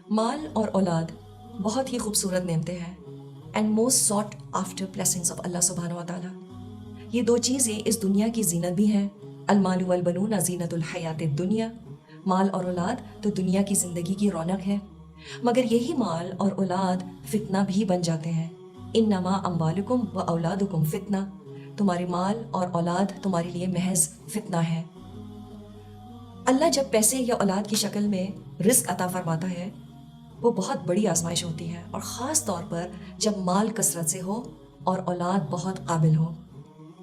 مال اور اولاد بہت ہی خوبصورت نعمتیں ہیں and most sought after blessings of اللہ سبحانہ و تعالیٰ. یہ دو چیزیں اس دنیا کی زینت بھی ہیں. المال والبنون زینت الحیات الدنیا. مال اور اولاد تو دنیا کی زندگی کی رونق ہے، مگر یہی مال اور اولاد فتنہ بھی بن جاتے ہیں. انما اموالکم و اولادکم فتنہ. تمہارے مال اور اولاد تمہارے لیے محض فتنہ ہے. اللہ جب پیسے یا اولاد کی شکل میں رزق عطا فرماتا ہے وہ بہت بڑی آزمائش ہوتی ہے، اور خاص طور پر جب مال کثرت سے ہو اور اولاد بہت قابل ہو.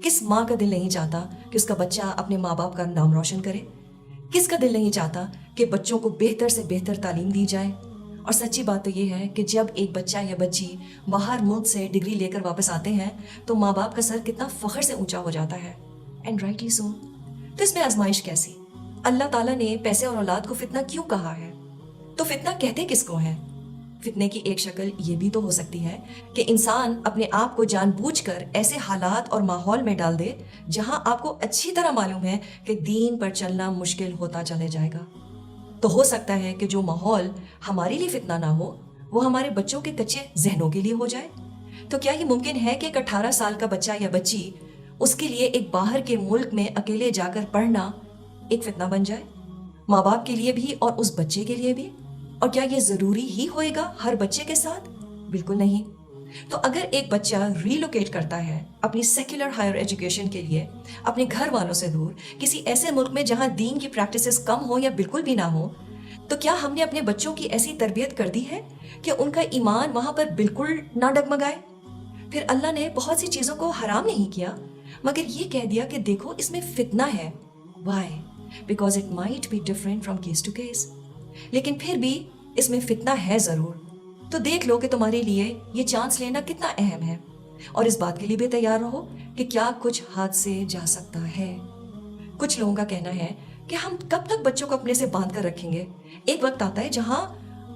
کس ماں کا دل نہیں چاہتا کہ اس کا بچہ اپنے ماں باپ کا نام روشن کرے؟ کس کا دل نہیں چاہتا کہ بچوں کو بہتر سے بہتر تعلیم دی جائے؟ اور سچی بات تو یہ ہے کہ جب ایک بچہ یا بچی باہر ملک سے ڈگری لے کر واپس آتے ہیں تو ماں باپ کا سر کتنا فخر سے اونچا ہو جاتا ہے. And rightly so. تو اس میں آزمائش کیسی؟ اللہ تعالیٰ نے پیسے اور اولاد کو فتنہ کیوں کہا ہے؟ تو فتنہ کہتے کس کو ہیں؟ فتنے کی ایک شکل یہ بھی تو ہو سکتی ہے کہ انسان اپنے آپ کو جان بوجھ کر ایسے حالات اور ماحول میں ڈال دے جہاں آپ کو اچھی طرح معلوم ہے کہ دین پر چلنا مشکل ہوتا چلے جائے گا. تو ہو سکتا ہے کہ جو ماحول ہمارے لیے فتنہ نہ ہو وہ ہمارے بچوں کے کچے ذہنوں کے لیے ہو جائے. تو کیا یہ ممکن ہے کہ ایک 18 سال کا بچہ یا بچی اس کے لیے ایک باہر کے ملک میں اکیلے جا کر پڑھنا ایک فتنہ بن جائے، ماں باپ کے لیے بھی اور اس بچے کے لیے بھی؟ اور کیا یہ ضروری ہی ہوئے گا ہر بچے کے ساتھ؟ بالکل نہیں. تو اگر ایک بچہ ریلوکیٹ کرتا ہے اپنی سیکولر ہائر ایجوکیشن کے لیے اپنے گھر والوں سے دور کسی ایسے ملک میں جہاں دین کی پریکٹسز کم ہو یا بالکل بھی نہ ہو، تو کیا ہم نے اپنے بچوں کی ایسی تربیت کر دی ہے کہ ان کا ایمان وہاں پر بالکل نہ ڈگمگائے؟ پھر اللہ نے بہت سی چیزوں کو حرام نہیں کیا مگر یہ کہہ دیا کہ دیکھو اس میں فتنہ ہے. Why? Because it might be different from case to case. لیکن پھر بھی اس میں فتنہ ہے ضرور. تو دیکھ لو کہ تمہارے لیے یہ چانس لینا کتنا اہم ہے، اور اس بات کے لیے بھی تیار رہو کہ کیا کچھ ہاتھ سے جا سکتا ہے. کچھ لوگوں کا کہنا ہے کہ ہم کب تک بچوں کو اپنے سے باندھ کر رکھیں گے؟ ایک وقت آتا ہے جہاں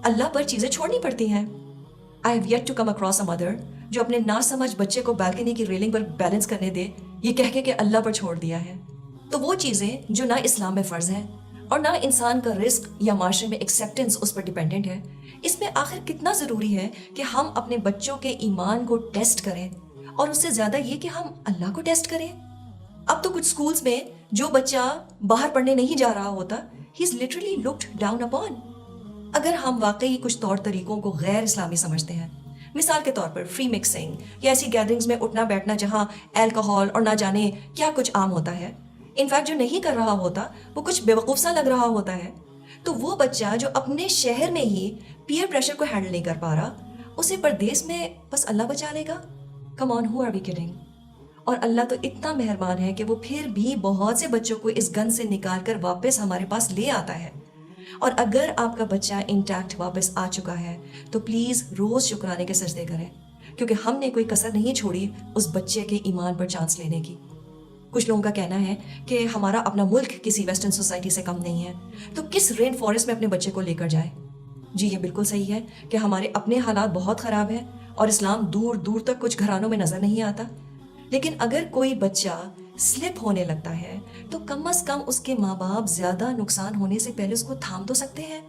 اللہ پر چیزیں چھوڑنی پڑتی ہیں. I have yet to come across a mother جو اپنے ناسمجھ بچے کو بالکنی کی ریلنگ پر بیلنس کرنے دے یہ کہہ کے کہ اللہ پر چھوڑ دیا ہے. تو وہ چیزیں جو نہ اسلام میں فرض ہیں اور نہ انسان کا رزق یا معاشرے میں ایکسیپٹنس اس پر ڈیپینڈنٹ ہے، اس میں آخر کتنا ضروری ہے کہ ہم اپنے بچوں کے ایمان کو ٹیسٹ کریں، اور اس سے زیادہ یہ کہ ہم اللہ کو ٹیسٹ کریں. اب تو کچھ سکولز میں جو بچہ باہر پڑھنے نہیں جا رہا ہوتا ہی is literally looked down upon. اگر ہم واقعی کچھ طور طریقوں کو غیر اسلامی سمجھتے ہیں، مثال کے طور پر فری مکسنگ یا ایسی گیدرنگز میں اٹھنا بیٹھنا جہاں الکوہول اور نہ جانے کیا کچھ عام ہوتا ہے، انفیکٹ جو نہیں کر رہا ہوتا وہ کچھ بے وقوف سا لگ رہا ہوتا ہے، تو وہ بچہ جو اپنے شہر میں ہی پیئر پریشر کو ہینڈل نہیں کر پا رہا اسے پردیس میں بس اللہ بچا لے گا؟ کم آن، ہو آر وی کڈنگ؟ اور اللہ تو اتنا مہربان ہے کہ وہ پھر بھی بہت سے بچوں کو اس گن سے نکال کر واپس ہمارے پاس لے آتا ہے. اور اگر آپ کا بچہ انٹیکٹ واپس آ چکا ہے تو پلیز روز شکرانے کے سجدے کریں، کیونکہ ہم نے کوئی کسر نہیں چھوڑی اس بچے کے ایمان پر چانس لینے کی. کچھ لوگوں کا کہنا ہے کہ ہمارا اپنا ملک کسی ویسٹرن سوسائٹی سے کم نہیں ہے، تو کس رین فارسٹ میں اپنے بچے کو لے کر جائے؟ جی یہ بالکل صحیح ہے کہ ہمارے اپنے حالات بہت خراب ہیں اور اسلام دور دور تک کچھ گھرانوں میں نظر نہیں آتا. لیکن اگر کوئی بچہ سلپ ہونے لگتا ہے تو کم از کم اس کے ماں باپ زیادہ نقصان ہونے سے پہلے اس کو تھام تو سکتے ہیں.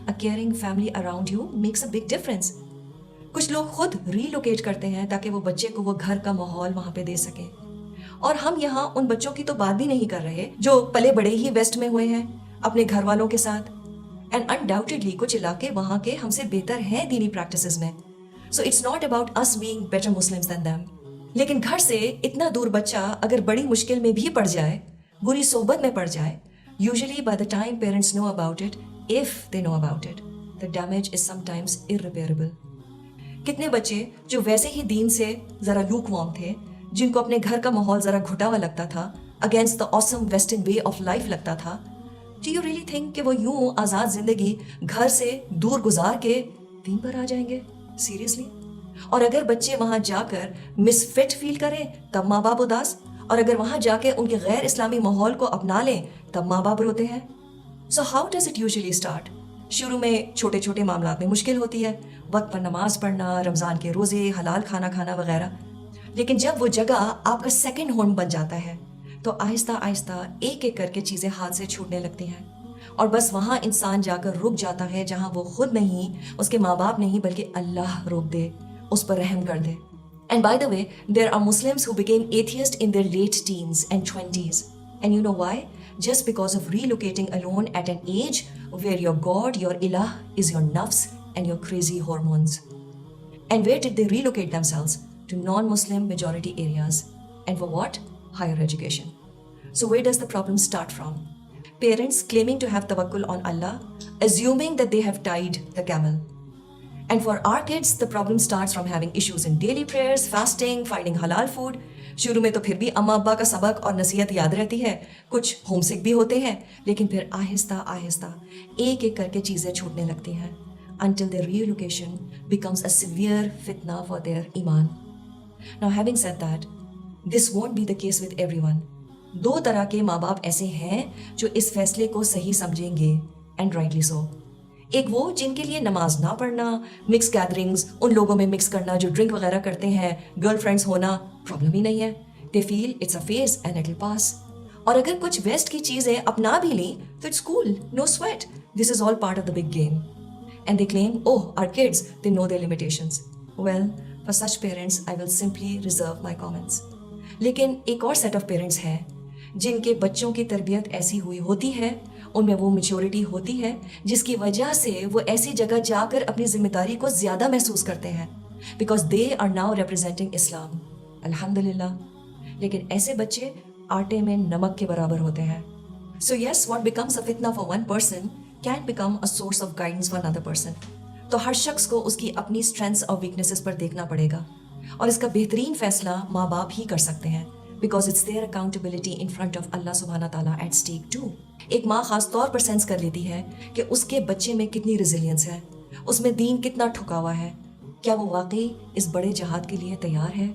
A caring family around you makes a big difference. کچھ لوگ خود ریلوکیٹ کرتے ہیں تاکہ وہ بچے کو وہ گھر کا ماحول وہاں پہ دے سکیں، اور ہم یہاں ان بچوں کی تو بات بھی نہیں کر رہے جو پلے بڑے ہی ویسٹ میں ہوئے ہیں اپنے گھر والوں کے ساتھ. اینڈ انڈاؤٹیڈلی کچھ علاقے وہاں کے ہم سے بہتر ہیں دینی پریکٹسز میں. So it's not about us being better Muslims than them. لیکن گھر سے اتنا دور بچہ اگر بڑی مشکل میں بھی پڑ جائے، بری صحبت میں پڑ جائے، usually by the time parents know about it, if they know about it, the damage is sometimes irreparable. کتنے بچے جو ویسے ہی دین سے ذرا لوک وارم تھے، جن کو اپنے گھر کا ماحول ذرا گھٹا ہوا لگتا تھا، against the awesome western way of life لگتا تھا، ڈو یو ریئلی تھنک کہ وہ یوں آزاد زندگی گھر سے دور گزار کے دین پر آ جائیں گے؟ سیریسلی؟ اور اگر بچے وہاں جا کر مس فٹ فیل کریں تب ماں باپ اداس، اور اگر وہاں جا کے ان کے غیر اسلامی ماحول کو اپنا لیں تب ماں باپ روتے ہیں. So how does it usually start? شروع میں چھوٹے چھوٹے معاملات میں مشکل ہوتی ہے، وقت پر نماز پڑھنا، رمضان کے روزے، حلال کھانا کھانا وغیرہ. لیکن جب وہ جگہ آپ کا سیکنڈ ہوم بن جاتا ہے تو آہستہ آہستہ ایک ایک کر کے چیزیں ہاتھ سے چھوٹنے لگتی ہیں. اور بس وہاں انسان جا کر رک جاتا ہے جہاں وہ خود نہیں, اس کے ماں باپ نہیں, بلکہ اللہ روک دے, اس پر رحم کر دے. And by the way, there are Muslims who became atheist in their late teens and 20s. And you know why? Just because of relocating alone at an age where your God, your ilah, is your nafs and your crazy hormones. And where did they relocate themselves? To non-Muslim majority areas. And for what? Higher education. So where does the problem start from? Parents claiming to have tawakkul on Allah, assuming that they have tied the camel. And for our kids, the problem starts from having issues in daily prayers, fasting, finding halal food. شروع میں تو پھر بھی اماں ابا کا سبق اور نصیحت یاد رہتی ہے, کچھ ہوم سک بھی ہوتے ہیں, لیکن پھر آہستہ آہستہ ایک ایک کر کے چیزیں چھوٹنے لگتی ہیں, until their relocation becomes a severe fitna for their iman. Now having said that, this won't be the case with everyone. 2 طرح کے ماں باپ ایسے ہیں جو اس فیصلے کو صحیح سمجھیں گے, and rightly so. ایک وہ جن کے لیے نماز نہ پڑھنا, مکس گیدرنگز, ان لوگوں میں مکس کرنا جو ڈرنک وغیرہ کرتے ہیں, گرل فرینڈس ہونا پرابلم ہی نہیں ہے. They feel it's a phase and it will pass. اور اگر کچھ ویسٹ کی چیزیں اپنا بھی لیں تو it's cool, no sweat, this is all part of the big game. And they claim, oh our kids, they know their limitations. Well for such parents I will simply reserve my comments. لیکن ایک اور set of parents ہیں جن کے بچوں کی تربیت ایسی ہوئی ہوتی ہے, ان میں وہ میچورٹی ہوتی ہے جس کی وجہ سے وہ ایسی جگہ جا کر اپنی ذمہ داری کو زیادہ محسوس کرتے ہیں, because they are now representing Islam. الحمد للہ. لیکن ایسے بچے آٹے میں نمک کے برابر ہوتے ہیں. سو یس, واٹ بیکمس اے فتنہ for one person can become a source of guidance for another person. تو ہر شخص کو اس کی اپنی اسٹرینتھس اور ویکنیسز پر دیکھنا پڑے گا, اور اس کا بہترین فیصلہ ماں باپ ہی کر سکتے ہیں, because it's their accountability in front of Allah subhanahu wa ta'ala at stake too. ایک ماں خاص طور پر سینس کر لیتی ہے کہ اس کے بچے میں کتنی ریزیلینس ہے, اس میں دین کتنا ٹھکا ہوا ہے, کیا وہ واقعی اس بڑے جہاد کے لیے تیار ہے.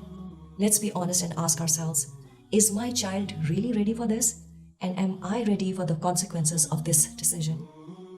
Let's be honest and ask ourselves, is my child really ready for this? And am I ready for the consequences of this decision?